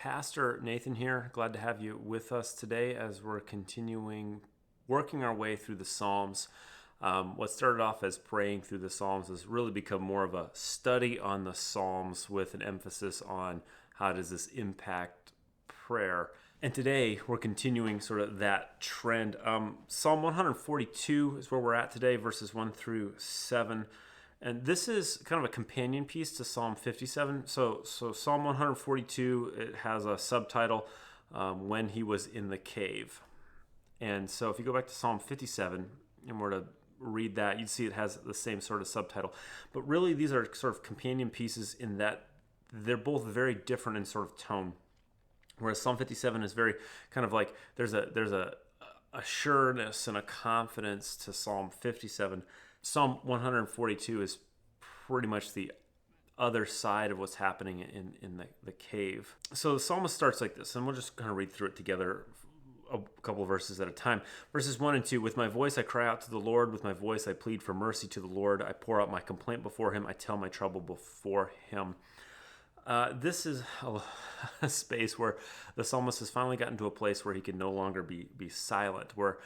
Pastor Nathan here. Glad to have you with us today as we're continuing working our way through the Psalms. What started off as praying through the Psalms has really become more of a study on the Psalms with an emphasis on how does this impact prayer. And today we're continuing sort of that trend. Psalm 142 is where we're at today, verses 1 through 7. And this is kind of a companion piece to Psalm 57. So Psalm 142, it has a subtitle, When He Was in the Cave. And so if you go back to Psalm 57 and were to read that, you'd see it has the same sort of subtitle. But really, these are sort of companion pieces in that they're both very different in sort of tone. Whereas Psalm 57 is very kind of like there's a sureness and a confidence to Psalm 57. Psalm 142 is pretty much the other side of what's happening in the cave. So the psalmist starts like this, and we'll just kind of read through it together a couple of verses at a time. Verses 1 and 2, with my voice I cry out to the Lord, with my voice I plead for mercy to the Lord. I pour out my complaint before him, I tell my trouble before him. This is a space where the psalmist has finally gotten to a place where he can no longer be silent, where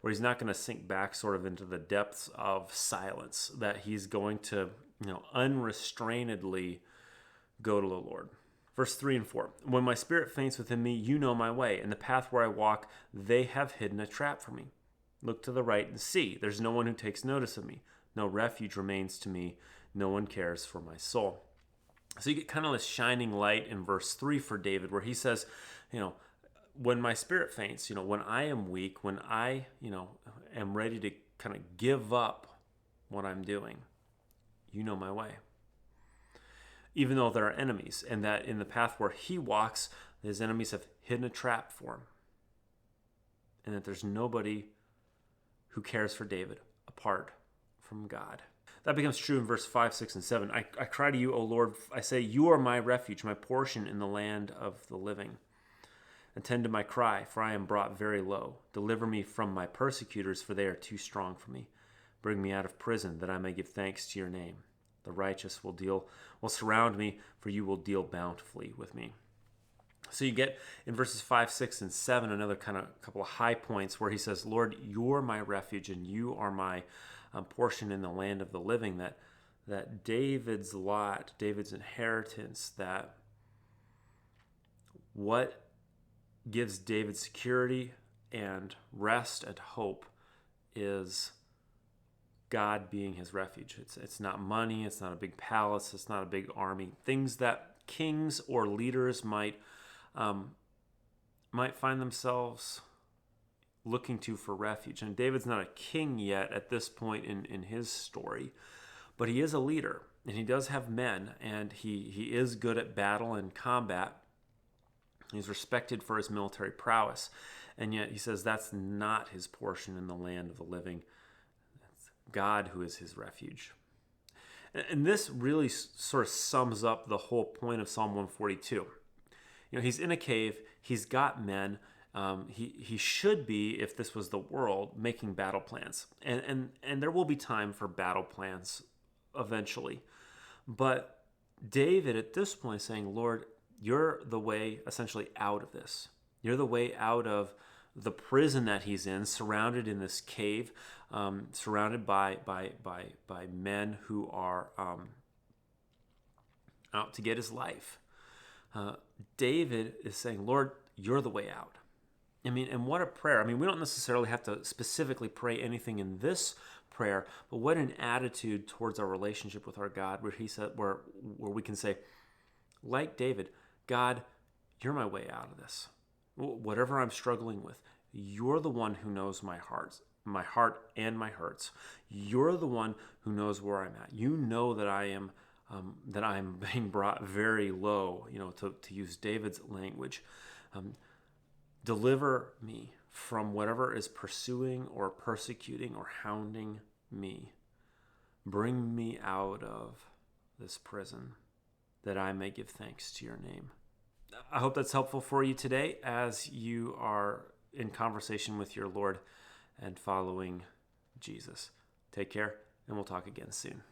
he's not going to sink back sort of into the depths of silence, that he's going to, unrestrainedly go to the Lord. Verse 3 and 4, when my spirit faints within me, you know my way, and the path where I walk, they have hidden a trap for me. Look to the right and see, there's no one who takes notice of me. No refuge remains to me. No one cares for my soul. So you get kind of this shining light in verse 3 for David, where he says, when my spirit faints, when I am weak, when I, am ready to kind of give up what I'm doing, you know my way. Even though there are enemies, and that in the path where he walks, his enemies have hidden a trap for him. And that there's nobody who cares for David apart from God. That becomes true in verse 5, 6, and 7. I cry to you, O Lord. I say, you are my refuge, my portion in the land of the living. Attend to my cry, for I am brought very low. Deliver me from my persecutors, for they are too strong for me. Bring me out of prison, that I may give thanks to your name. The righteous will surround me, for you will deal bountifully with me. So you get in verses 5, 6, and 7 another kind of couple of high points where he says, Lord, you're my refuge, and you are my portion in the land of the living, that David's lot, David's inheritance, that what gives David security and rest and hope is God being his refuge. It's not money, it's not a big palace, it's not a big army. Things that kings or leaders might find themselves looking to for refuge. And David's not a king yet at this point in his story, but he is a leader, and he does have men, and he is good at battle and combat. He's respected for his military prowess, and yet he says that's not his portion in the land of the living. It's God who is his refuge. And this really sort of sums up the whole point of Psalm 142. He's in a cave, he's got men. He should be, if this was the world, making battle plans. And there will be time for battle plans eventually. But David at this point is saying, Lord, you're the way essentially out of this. You're the way out of the prison that he's in, surrounded in this cave, surrounded by men who are out to get his life. David is saying, Lord, you're the way out. And what a prayer. We don't necessarily have to specifically pray anything in this prayer, but what an attitude towards our relationship with our God, where he said, where we can say, like David, God, you're my way out of this. Whatever I'm struggling with, you're the one who knows my heart and my hurts. You're the one who knows where I'm at. You know that I am being brought very low, to use David's language. Deliver me from whatever is pursuing or persecuting or hounding me. Bring me out of this prison, that I may give thanks to your name. I hope that's helpful for you today as you are in conversation with your Lord and following Jesus. Take care, and we'll talk again soon.